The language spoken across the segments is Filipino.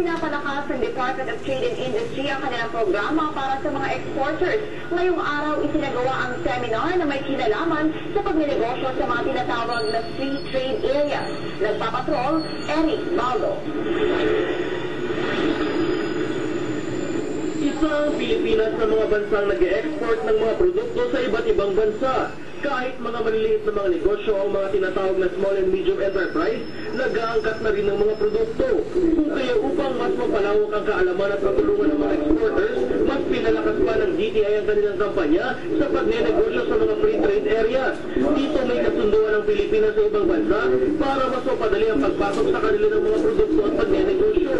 pinapalakas ng Department of Trade and Industry ang kanilang programa para sa mga exporters. Ngayong araw, isinagawa ang seminar na may kinalaman sa pagnenegosyo sa mga tinatawag na free trade areas. Nagpapatrol, Eric Baldo. Isa ang Pilipinas sa mga bansang nag-e-export ng mga produkto sa iba't ibang bansa. Kahit mga maliliit na mga negosyo o mga tinatawag na small and medium enterprise, nag-aangkat na rin ng mga produkto. Kung kaya upang mas mapalawak ang kaalaman at matulungan ng mga exporters, mas pinalakas pa ng DTI ang kanilang kampanya sa pagnenegosyo sa mga free trade areas. Dito may kasunduan ng Pilipinas sa ibang bansa para mas mapadali ang pagpasok sa kanila ng mga produkto at pagnenegosyo.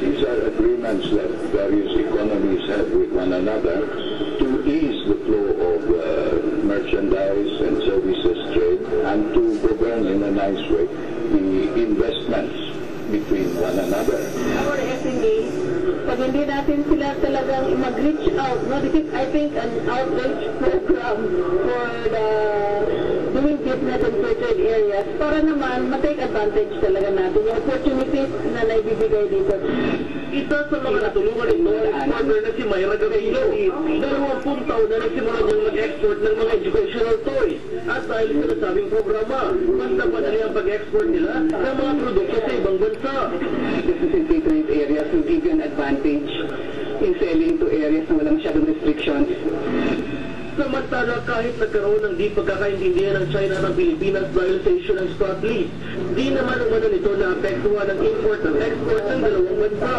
These are agreements that various economies have with one another to ease the flow of merchandise and services trade and to govern in a nice way the investments between one another. Our SME, pag hindi natin sila talagang mag-reach out, no? This is, I think, an outreach program for the doing business in certain areas para naman ma-take advantage talaga natin yung opportunities na naibibigay dito. Isa sa mga natulungan nito ang exporter na si Myra Gavilo. 20 taon na nagsimula niyang mag-export ng mga educational toys. At dahil sa nasabing programa, mas napadali ang pag-export nila ng mga produkto sa ibang bansa. Business in free trade areas will give you an advantage in selling to areas na wala masyadong restrictions. Samantala, kahit nagkaroon ng di pagkakaintindihan ng China at ng Pilipinas dahil sa issue ng spot lease, di naman umano nito naapektuhan ang import at export ng dalawang bansa.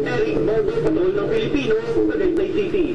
Eric Baldo, Patrol ng Pilipino, Tagaytay City.